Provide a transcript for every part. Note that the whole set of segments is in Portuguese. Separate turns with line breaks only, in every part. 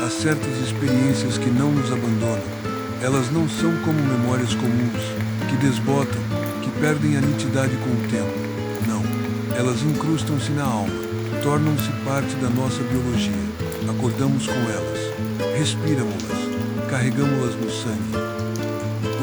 Há certas experiências que não nos abandonam. Elas não são como memórias comuns, que desbotam, que perdem a nitidade com o tempo. Não. Elas incrustam-se na alma, tornam-se parte da nossa biologia. Acordamos com elas, respiramos-las, carregamos-las no sangue.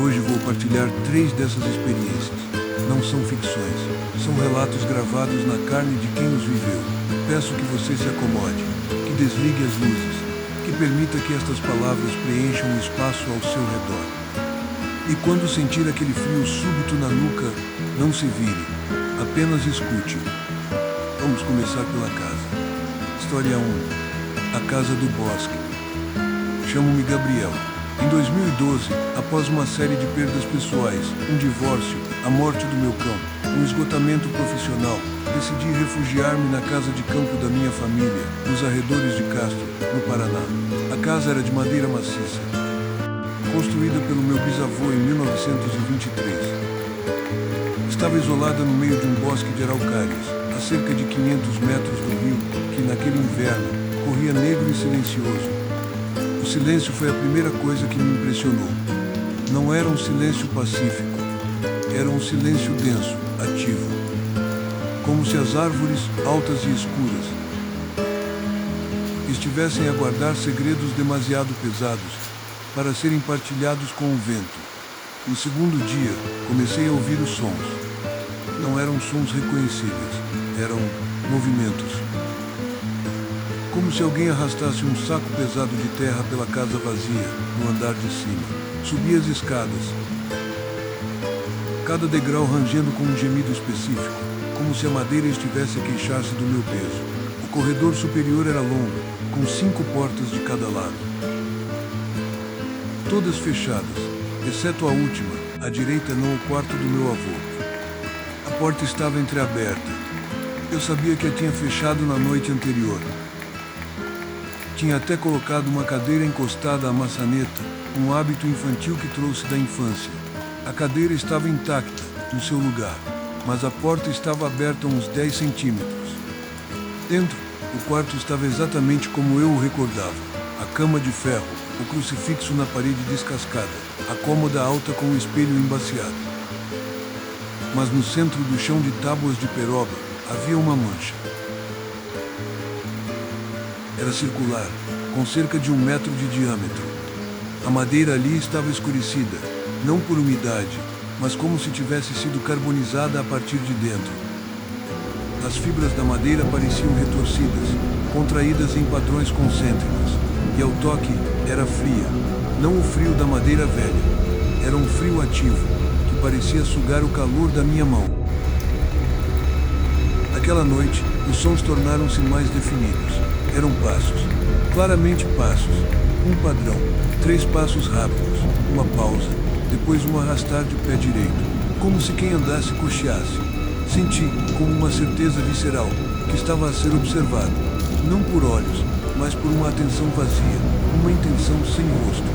Hoje vou partilhar 3 dessas experiências. Não são ficções, são relatos gravados na carne de quem os viveu. Peço que você se acomode, que desligue as luzes, que permita que estas palavras preencham o espaço ao seu redor. E quando sentir aquele frio súbito na nuca, não se vire, apenas escute. Vamos começar pela casa. História 1. A Casa do Bosque. Chamo-me Gabriel. Em 2012, após uma série de perdas pessoais, um divórcio, a morte do meu cão, um esgotamento profissional, decidi refugiar-me na casa de campo da minha família, nos arredores de Castro, no Paraná. A casa era de madeira maciça, construída pelo meu bisavô em 1923. Estava isolada no meio de um bosque de araucárias, a cerca de 500 metros do rio, que naquele inverno corria negro e silencioso. O silêncio foi a primeira coisa que me impressionou. Não era um silêncio pacífico, era um silêncio denso, ativo. Como se as árvores, altas e escuras, estivessem a guardar segredos demasiado pesados para serem partilhados com o vento. No segundo dia, comecei a ouvir os sons. Não eram sons reconhecíveis, eram movimentos. Como se alguém arrastasse um saco pesado de terra pela casa vazia, no andar de cima. Subi as escadas, cada degrau rangendo com um gemido específico, como se a madeira estivesse a queixar-se do meu peso. O corredor superior era longo, com 5 portas de cada lado. Todas fechadas, exceto a última, à direita não o quarto do meu avô. A porta estava entreaberta. Eu sabia que a tinha fechado na noite anterior. Tinha até colocado uma cadeira encostada à maçaneta, um hábito infantil que trouxe da infância. A cadeira estava intacta, no seu lugar, mas a porta estava aberta uns 10 centímetros. Dentro, o quarto estava exatamente como eu o recordava. A cama de ferro, o crucifixo na parede descascada, a cômoda alta com o espelho embaciado. Mas no centro do chão de tábuas de peroba, havia uma mancha. Era circular, com cerca de 1 metro de diâmetro. A madeira ali estava escurecida, não por umidade, mas como se tivesse sido carbonizada a partir de dentro. As fibras da madeira pareciam retorcidas, contraídas em padrões concêntricos, e ao toque era fria, não o frio da madeira velha. Era um frio ativo, que parecia sugar o calor da minha mão. Aquela noite, os sons tornaram-se mais definidos. Eram passos, claramente passos, um padrão, 3 passos rápidos, uma pausa, depois um arrastar de pé direito, como se quem andasse cocheasse. Senti, como uma certeza visceral, que estava a ser observado, não por olhos, mas por uma atenção vazia, uma intenção sem rosto.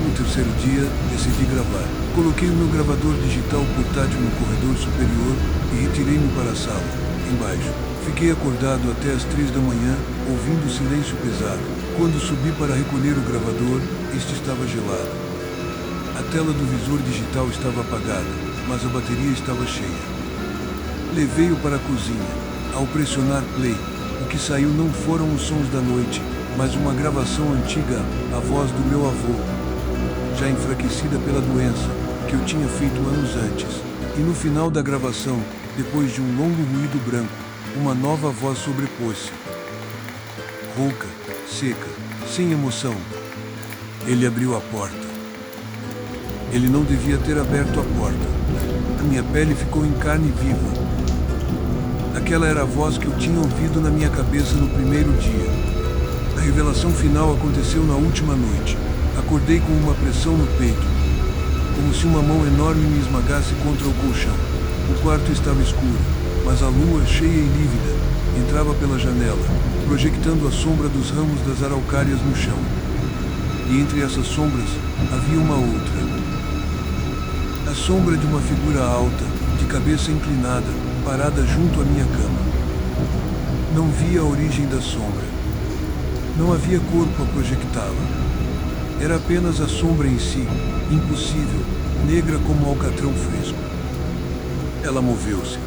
No terceiro dia, decidi gravar. Coloquei o meu gravador digital portátil no corredor superior e retirei-me para a sala. Embaixo. Fiquei acordado até as 3 da manhã, ouvindo o silêncio pesado. Quando subi para recolher o gravador, este estava gelado. A tela do visor digital estava apagada, mas a bateria estava cheia. Levei-o para a cozinha. Ao pressionar play, o que saiu não foram os sons da noite, mas uma gravação antiga, a voz do meu avô, já enfraquecida pela doença, que eu tinha feito anos antes. E no final da gravação, depois de um longo ruído branco, uma nova voz sobrepôs-se. Rouca, seca, sem emoção. Ele abriu a porta. Ele não devia ter aberto a porta. A minha pele ficou em carne viva. Aquela era a voz que eu tinha ouvido na minha cabeça no primeiro dia. A revelação final aconteceu na última noite. Acordei com uma pressão no peito, como se uma mão enorme me esmagasse contra o colchão. O quarto estava escuro, mas a lua, cheia e lívida, entrava pela janela, projetando a sombra dos ramos das araucárias no chão. E entre essas sombras, havia uma outra. A sombra de uma figura alta, de cabeça inclinada, parada junto à minha cama. Não via a origem da sombra. Não havia corpo a projetá-la. Era apenas a sombra em si, impossível, negra como alcatrão fresco. Ela moveu-se.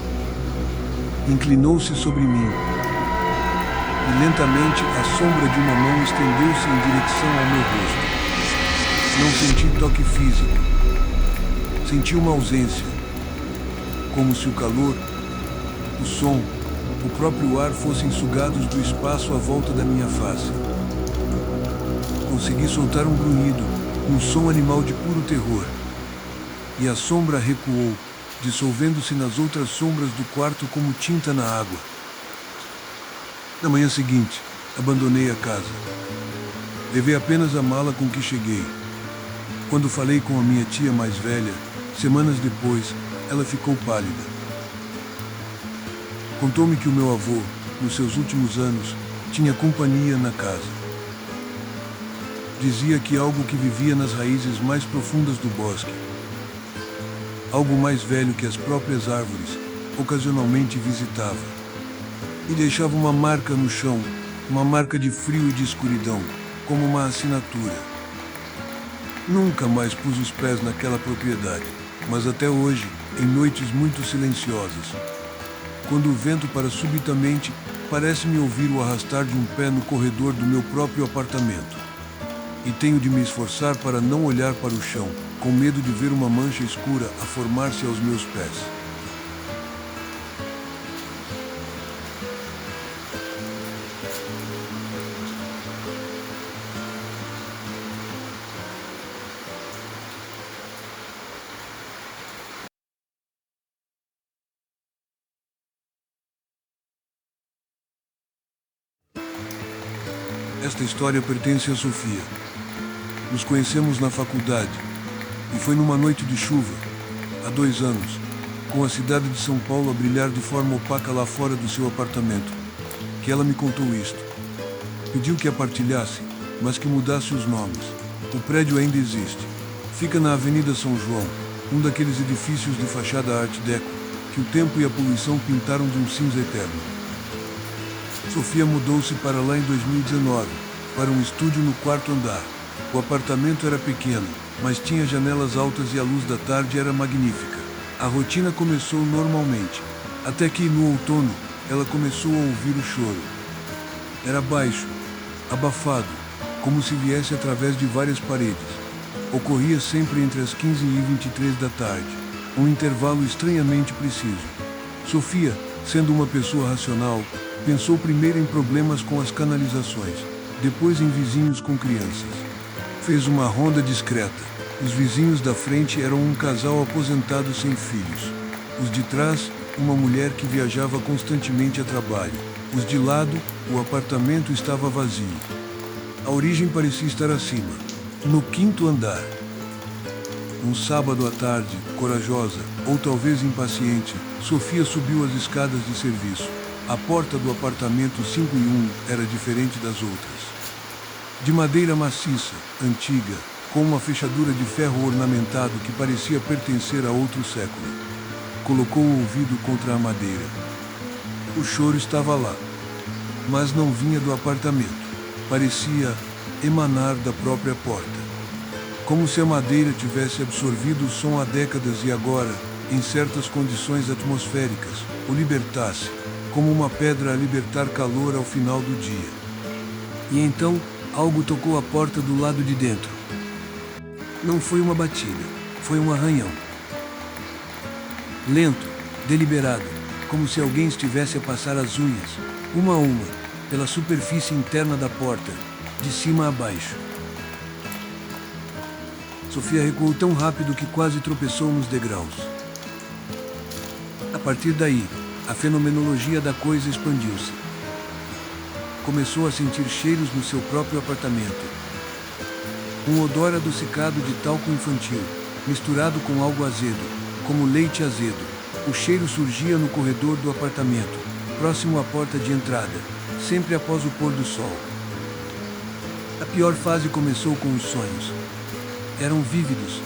Inclinou-se sobre mim. E lentamente a sombra de uma mão estendeu-se em direção ao meu rosto. Não senti toque físico. Senti uma ausência. Como se o calor, o som, o próprio ar fossem sugados do espaço à volta da minha face. Consegui soltar um grunhido, um som animal de puro terror. E a sombra recuou, dissolvendo-se nas outras sombras do quarto como tinta na água. Na manhã seguinte, abandonei a casa. Levei apenas a mala com que cheguei. Quando falei com a minha tia mais velha, semanas depois, ela ficou pálida. Contou-me que o meu avô, nos seus últimos anos, tinha companhia na casa. Dizia que algo que vivia nas raízes mais profundas do bosque, algo mais velho que as próprias árvores, ocasionalmente visitava. E deixava uma marca no chão, uma marca de frio e de escuridão, como uma assinatura. Nunca mais pus os pés naquela propriedade, mas até hoje, em noites muito silenciosas, quando o vento para subitamente, parece-me ouvir o arrastar de um pé no corredor do meu próprio apartamento. E tenho de me esforçar para não olhar para o chão, com medo de ver uma mancha escura a formar-se aos meus pés. Esta história pertence a Sofia. Nos conhecemos na faculdade, e foi numa noite de chuva, há 2 anos, com a cidade de São Paulo a brilhar de forma opaca lá fora do seu apartamento, que ela me contou isto. Pediu que a partilhasse, mas que mudasse os nomes. O prédio ainda existe. Fica na Avenida São João, um daqueles edifícios de fachada Art Deco, que o tempo e a poluição pintaram de um cinza eterno. Sofia mudou-se para lá em 2019, para um estúdio no 4º andar. O apartamento era pequeno, mas tinha janelas altas e a luz da tarde era magnífica. A rotina começou normalmente, até que, no outono, ela começou a ouvir o choro. Era baixo, abafado, como se viesse através de várias paredes. Ocorria sempre entre as 15 e 23 da tarde, um intervalo estranhamente preciso. Sofia, sendo uma pessoa racional, pensou primeiro em problemas com as canalizações, depois em vizinhos com crianças. Fez uma ronda discreta. Os vizinhos da frente eram um casal aposentado sem filhos. Os de trás, uma mulher que viajava constantemente a trabalho. Os de lado, o apartamento estava vazio. A origem parecia estar acima, no 5º andar. Um sábado à tarde, corajosa, ou talvez impaciente, Sofia subiu as escadas de serviço. A porta do apartamento 501 era diferente das outras. De madeira maciça, antiga, com uma fechadura de ferro ornamentado que parecia pertencer a outro século. Colocou o ouvido contra a madeira. O choro estava lá, mas não vinha do apartamento. Parecia emanar da própria porta. Como se a madeira tivesse absorvido o som há décadas e agora, em certas condições atmosféricas, o libertasse, como uma pedra a libertar calor ao final do dia. E então, algo tocou a porta do lado de dentro. Não foi uma batida, foi um arranhão. Lento, deliberado, como se alguém estivesse a passar as unhas, uma a uma, pela superfície interna da porta, de cima a baixo. Sofia recuou tão rápido que quase tropeçou nos degraus. A partir daí, a fenomenologia da coisa expandiu-se. Começou a sentir cheiros no seu próprio apartamento. Um odor adocicado de talco infantil, misturado com algo azedo, como leite azedo. O cheiro surgia no corredor do apartamento, próximo à porta de entrada, sempre após o pôr do sol. A pior fase começou com os sonhos. Eram vívidos,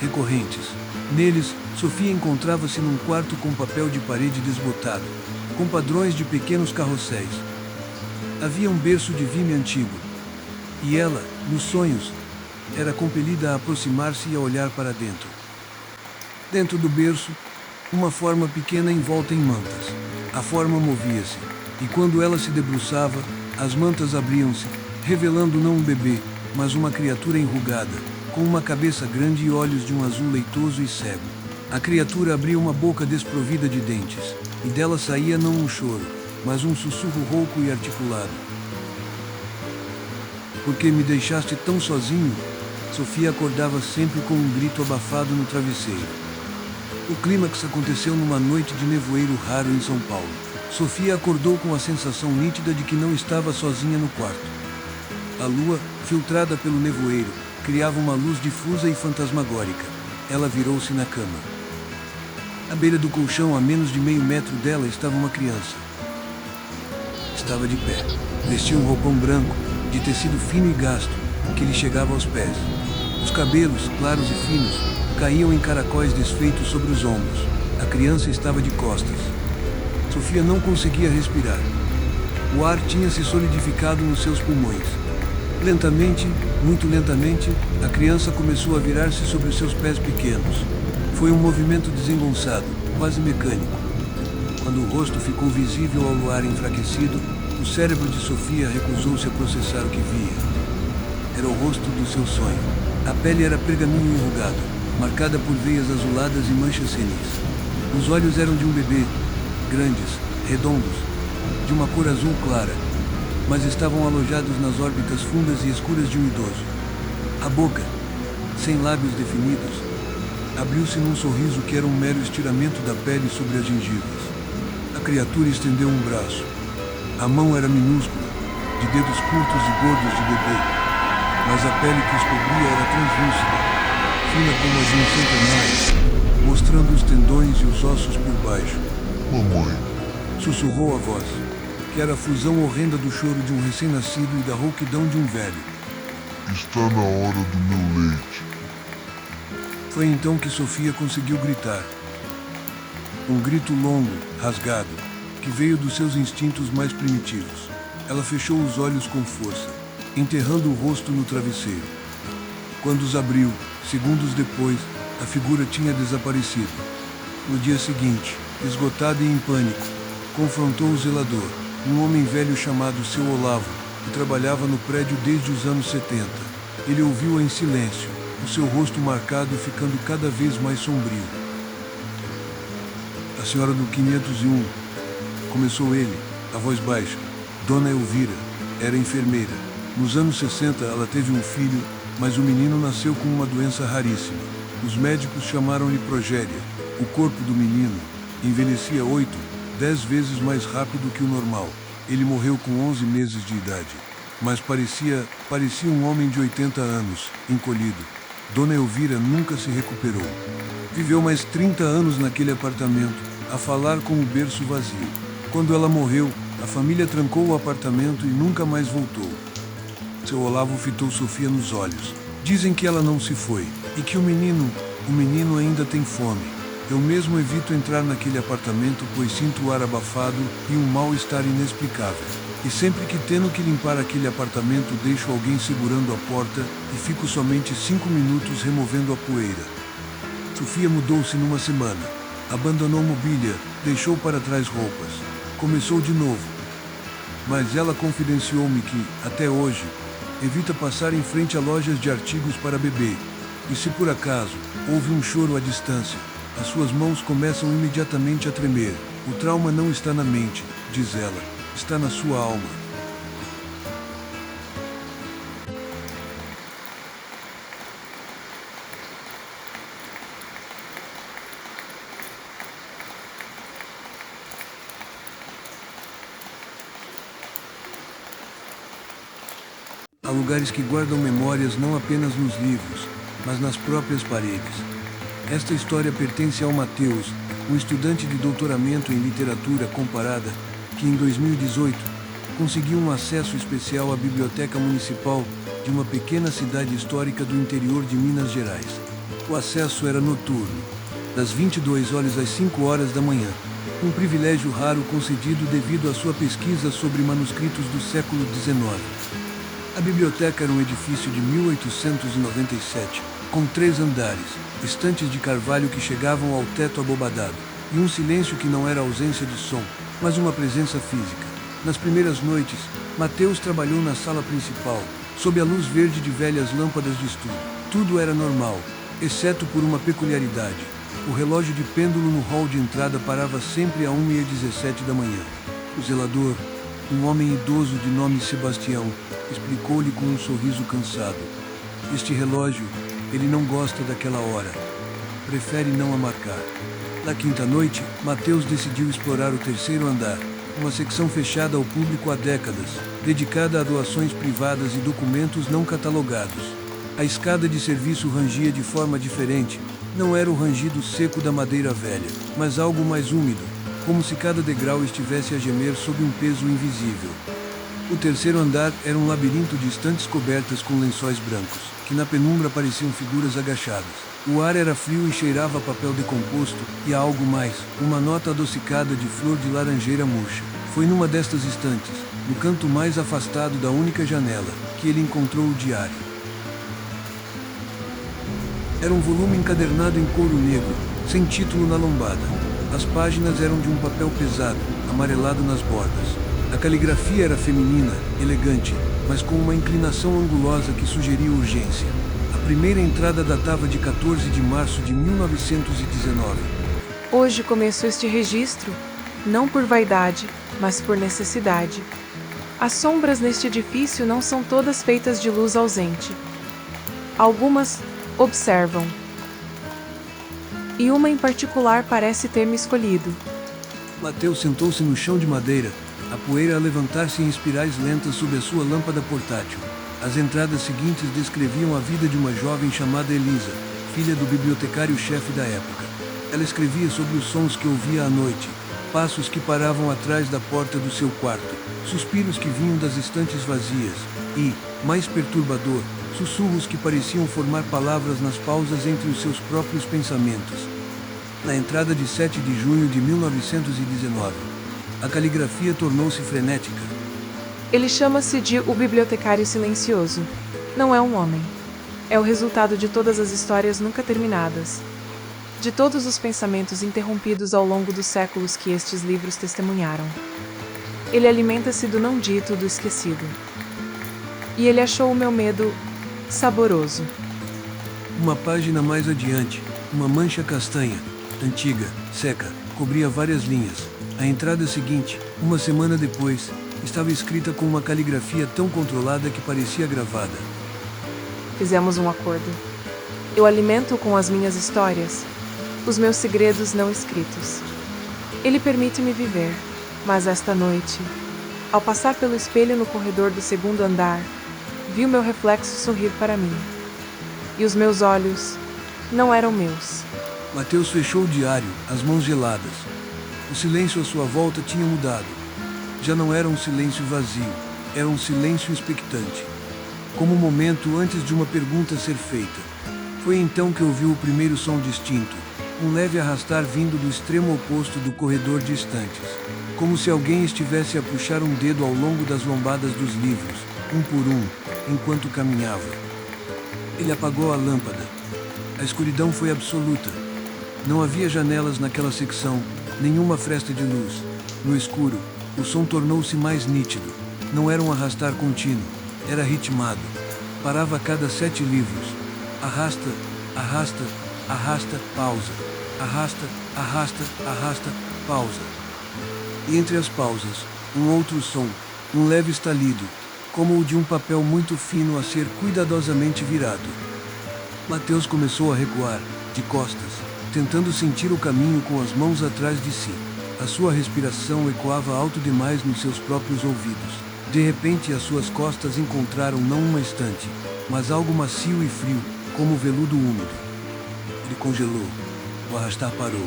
recorrentes. Neles, Sofia encontrava-se num quarto com papel de parede desbotado, com padrões de pequenos carrosséis. Havia um berço de vime antigo, e ela, nos sonhos, era compelida a aproximar-se e a olhar para dentro. Dentro do berço, uma forma pequena envolta em mantas. A forma movia-se, e quando ela se debruçava, as mantas abriam-se, revelando não um bebê, mas uma criatura enrugada, com uma cabeça grande e olhos de um azul leitoso e cego. A criatura abria uma boca desprovida de dentes, e dela saía não um choro, mas um sussurro rouco e articulado. "Por que me deixaste tão sozinho?" Sofia acordava sempre com um grito abafado no travesseiro. O clímax aconteceu numa noite de nevoeiro raro em São Paulo. Sofia acordou com a sensação nítida de que não estava sozinha no quarto. A lua, filtrada pelo nevoeiro, criava uma luz difusa e fantasmagórica. Ela virou-se na cama. À beira do colchão, a menos de meio metro dela, estava uma criança. Estava de pé. Vestia um roupão branco, de tecido fino e gasto, que lhe chegava aos pés. Os cabelos, claros e finos, caíam em caracóis desfeitos sobre os ombros. A criança estava de costas. Sofia não conseguia respirar. O ar tinha se solidificado nos seus pulmões. Lentamente, muito lentamente, a criança começou a virar-se sobre os seus pés pequenos. Foi um movimento desengonçado, quase mecânico. Quando o rosto ficou visível ao luar enfraquecido, o cérebro de Sofia recusou-se a processar o que via. Era o rosto do seu sonho. A pele era pergaminho enrugado, marcada por veias azuladas e manchas senis. Os olhos eram de um bebê, grandes, redondos, de uma cor azul clara, mas estavam alojados nas órbitas fundas e escuras de um idoso. A boca, sem lábios definidos, abriu-se num sorriso que era um mero estiramento da pele sobre as gengivas. A criatura estendeu um braço. A mão era minúscula, de dedos curtos e gordos de bebê, mas a pele que os cobria era translúcida, fina como a de um centenário, mostrando os tendões e os ossos por baixo.
"Mamãe",
sussurrou a voz, que era a fusão horrenda do choro de um recém-nascido e da rouquidão de um velho.
"está na hora do meu leite."
Foi então que Sofia conseguiu gritar. Um grito longo, rasgado, que veio dos seus instintos mais primitivos. Ela fechou os olhos com força, enterrando o rosto no travesseiro. Quando os abriu, segundos depois, a figura tinha desaparecido. No dia seguinte, esgotada e em pânico, confrontou o zelador, um homem velho chamado Seu Olavo, que trabalhava no prédio desde os anos 70. Ele ouviu-a em silêncio, o seu rosto marcado ficando cada vez mais sombrio. "A senhora do 501, começou ele, a voz baixa. Dona Elvira era enfermeira. Nos anos 60 ela teve um filho, mas o menino nasceu com uma doença raríssima. Os médicos chamaram-lhe progéria. O corpo do menino envelhecia 8, 10 vezes mais rápido que o normal. Ele morreu com 11 meses de idade, mas parecia um homem de 80 anos, encolhido. Dona Elvira nunca se recuperou. Viveu mais 30 anos naquele apartamento, a falar com o berço vazio. Quando ela morreu, a família trancou o apartamento e nunca mais voltou." Seu Olavo fitou Sofia nos olhos. "Dizem que ela não se foi, e que o menino ainda tem fome. Eu mesmo evito entrar naquele apartamento, pois sinto o ar abafado e um mal-estar inexplicável. E sempre que tenho que limpar aquele apartamento, deixo alguém segurando a porta e fico somente 5 minutos removendo a poeira." Sofia mudou-se numa semana. Abandonou mobília, deixou para trás roupas. Começou de novo. Mas ela confidenciou-me que, até hoje, evita passar em frente a lojas de artigos para bebê. E se por acaso houve um choro à distância, as suas mãos começam imediatamente a tremer. "O trauma não está na mente", diz ela, "está na sua alma." Há lugares que guardam memórias não apenas nos livros, mas nas próprias paredes. Esta história pertence ao Matheus, um estudante de doutoramento em literatura comparada, que em 2018 conseguiu um acesso especial à biblioteca municipal de uma pequena cidade histórica do interior de Minas Gerais. O acesso era noturno, das 22 horas às 5 horas da manhã. um privilégio raro concedido devido à sua pesquisa sobre manuscritos do século XIX. A biblioteca era um edifício de 1897, com 3 andares, estantes de carvalho que chegavam ao teto abobadado, e um silêncio que não era ausência de som, mas uma presença física. Nas primeiras noites, Mateus trabalhou na sala principal, sob a luz verde de velhas lâmpadas de estudo. Tudo era normal, exceto por uma peculiaridade. O relógio de pêndulo no hall de entrada parava sempre a 1h17 da manhã. O zelador, um homem idoso de nome Sebastião, explicou-lhe com um sorriso cansado. Este relógio, ele não gosta daquela hora. Prefere não a marcar. Na quinta noite, Mateus decidiu explorar o 3º andar, uma secção fechada ao público há décadas, dedicada a doações privadas e documentos não catalogados. A escada de serviço rangia de forma diferente. Não era o rangido seco da madeira velha, mas algo mais úmido, como se cada degrau estivesse a gemer sob um peso invisível. O 3º andar era um labirinto de estantes cobertas com lençóis brancos, que na penumbra pareciam figuras agachadas. O ar era frio e cheirava a papel decomposto, e a algo mais, uma nota adocicada de flor de laranjeira murcha. Foi numa destas estantes, no canto mais afastado da única janela, que ele encontrou o diário. Era um volume encadernado em couro negro, sem título na lombada. As páginas eram de um papel pesado, amarelado nas bordas. A caligrafia era feminina, elegante, mas com uma inclinação angulosa que sugeria urgência. A primeira entrada datava de 14 de março de 1919.
Hoje começo este registro, não por vaidade, mas por necessidade. As sombras neste edifício não são todas feitas de luz ausente. Algumas observam. E uma em particular parece ter me escolhido.
Mateus sentou-se no chão de madeira, a poeira a levantar-se em espirais lentas sob a sua lâmpada portátil. As entradas seguintes descreviam a vida de uma jovem chamada Elisa, filha do bibliotecário-chefe da época. Ela escrevia sobre os sons que ouvia à noite, passos que paravam atrás da porta do seu quarto, suspiros que vinham das estantes vazias e, mais perturbador, sussurros que pareciam formar palavras nas pausas entre os seus próprios pensamentos. Na entrada de 7 de junho de 1919, a caligrafia tornou-se frenética.
Ele chama-se de O Bibliotecário Silencioso. Não é um homem. É o resultado de todas as histórias nunca terminadas. De todos os pensamentos interrompidos ao longo dos séculos que estes livros testemunharam. Ele alimenta-se do não dito, do esquecido. E ele achou o meu medo saboroso.
Uma página mais adiante, uma mancha castanha, antiga, seca, cobria várias linhas. A entrada seguinte, uma semana depois, estava escrita com uma caligrafia tão controlada que parecia gravada.
Fizemos um acordo. Eu alimento com as minhas histórias os meus segredos não escritos. Ele permite-me viver, mas esta noite, ao passar pelo espelho no corredor do 2º andar, vi o meu reflexo sorrir para mim. E os meus olhos não eram meus.
Mateus fechou o diário, as mãos geladas. O silêncio à sua volta tinha mudado. Já não era um silêncio vazio, era um silêncio expectante. Como um momento antes de uma pergunta ser feita. Foi então que ouviu o primeiro som distinto, um leve arrastar vindo do extremo oposto do corredor de estantes. Como se alguém estivesse a puxar um dedo ao longo das lombadas dos livros, um por um, enquanto caminhava. Ele apagou a lâmpada. A escuridão foi absoluta. Não havia janelas naquela secção, nenhuma fresta de luz. No escuro, o som tornou-se mais nítido. Não era um arrastar contínuo, era ritmado. Parava a cada 7 livros. Arrasta, arrasta, arrasta, pausa. Arrasta, arrasta, arrasta, pausa. E entre as pausas, um outro som, um leve estalido, como o de um papel muito fino a ser cuidadosamente virado. Mateus começou a recuar, de costas, tentando sentir o caminho com as mãos atrás de si. A sua respiração ecoava alto demais nos seus próprios ouvidos. De repente, as suas costas encontraram não uma estante, mas algo macio e frio, como veludo úmido. Ele congelou. O arrastar parou.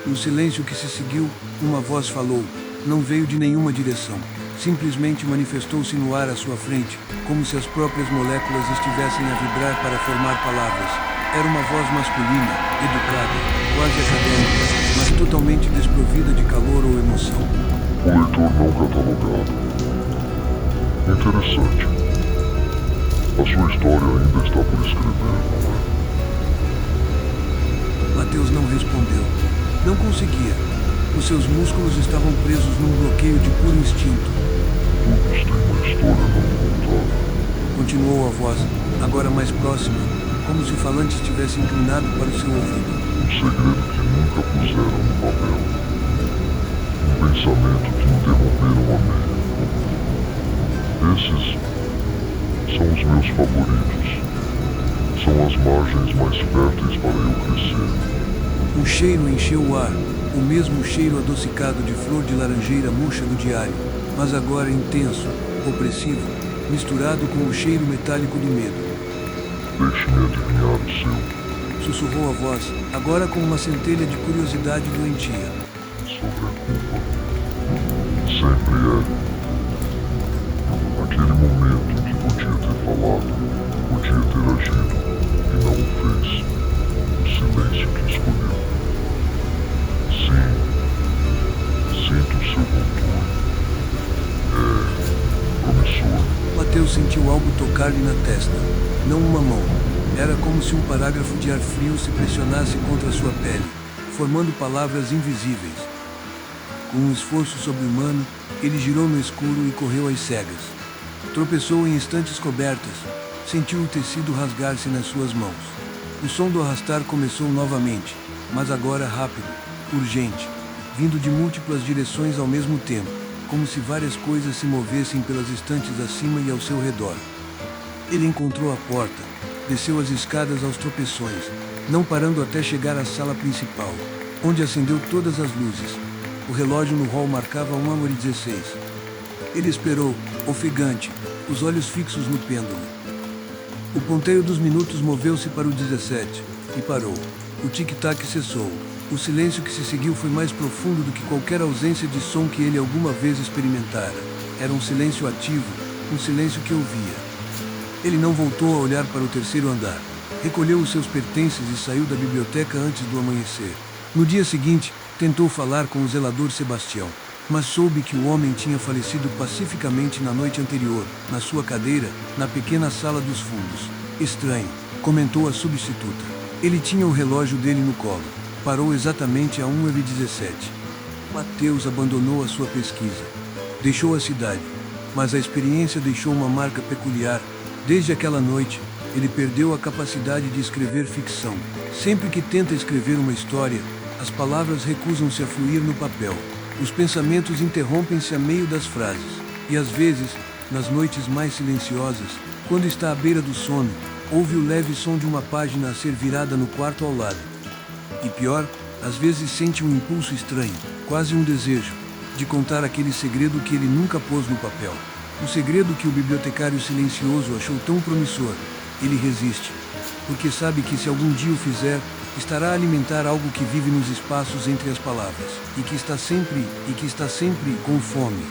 No silêncio que se seguiu, uma voz falou. Não veio de nenhuma direção. Simplesmente manifestou-se no ar à sua frente, como se as próprias moléculas estivessem a vibrar para formar palavras. Era uma voz masculina, educada, quase acadêmica, mas totalmente desprovida de calor ou emoção.
O leitor não catalogado. Interessante. A sua história ainda está por escrever, não é?
Mateus não respondeu. Não conseguia. Os seus músculos estavam presos num bloqueio de puro instinto.
Todos têm uma história não contada.
Continuou a voz, agora mais próxima, como se o falante estivesse inclinado para o seu ouvido.
Um segredo que nunca puseram no papel. Um pensamento que interromperam a meio. Esses são os meus favoritos. São as margens mais férteis para eu crescer.
Um cheiro encheu o ar, o mesmo cheiro adocicado de flor de laranjeira murcha do diário, mas agora intenso, opressivo, misturado com o cheiro metálico do medo.
Deixe-me adivinhar o seu.
Sussurrou a voz, agora com uma centelha de curiosidade doentia.
Sobre a culpa. Sempre é. Aquele momento que podia ter falado, podia ter agido, e não o fez. O silêncio que escolheu. Sim. Sinto o seu contorno. É promissor.
Mateus sentiu algo tocar-lhe na testa, não uma mão. Era como se um parágrafo de ar frio se pressionasse contra sua pele, formando palavras invisíveis. Com um esforço sobre-humano, ele girou no escuro e correu às cegas. Tropeçou em estantes cobertas, sentiu o tecido rasgar-se nas suas mãos. O som do arrastar começou novamente, mas agora rápido, urgente, vindo de múltiplas direções ao mesmo tempo, como se várias coisas se movessem pelas estantes acima e ao seu redor. Ele encontrou a porta, desceu as escadas aos tropeções, não parando até chegar à sala principal, onde acendeu todas as luzes. O relógio no hall marcava 1h16. Ele esperou, ofegante, os olhos fixos no pêndulo. O ponteio dos minutos moveu-se para o 17, e parou. O tic-tac cessou. O silêncio que se seguiu foi mais profundo do que qualquer ausência de som que ele alguma vez experimentara. Era um silêncio ativo, um silêncio que ouvia. Ele não voltou a olhar para o terceiro andar. Recolheu os seus pertences e saiu da biblioteca antes do amanhecer. No dia seguinte, tentou falar com o zelador Sebastião, mas soube que o homem tinha falecido pacificamente na noite anterior, na sua cadeira, na pequena sala dos fundos. Estranho, comentou a substituta. Ele tinha o relógio dele no colo. Parou exatamente a 1h17. Mateus abandonou a sua pesquisa. Deixou a cidade, mas a experiência deixou uma marca peculiar. Desde aquela noite, ele perdeu a capacidade de escrever ficção. Sempre que tenta escrever uma história, as palavras recusam-se a fluir no papel. Os pensamentos interrompem-se a meio das frases. E às vezes, nas noites mais silenciosas, quando está à beira do sono, ouve o leve som de uma página a ser virada no quarto ao lado. E pior, às vezes sente um impulso estranho, quase um desejo, de contar aquele segredo que ele nunca pôs no papel. O segredo que o bibliotecário silencioso achou tão promissor. Ele resiste, porque sabe que se algum dia o fizer, estará a alimentar algo que vive nos espaços entre as palavras, e que está sempre com fome.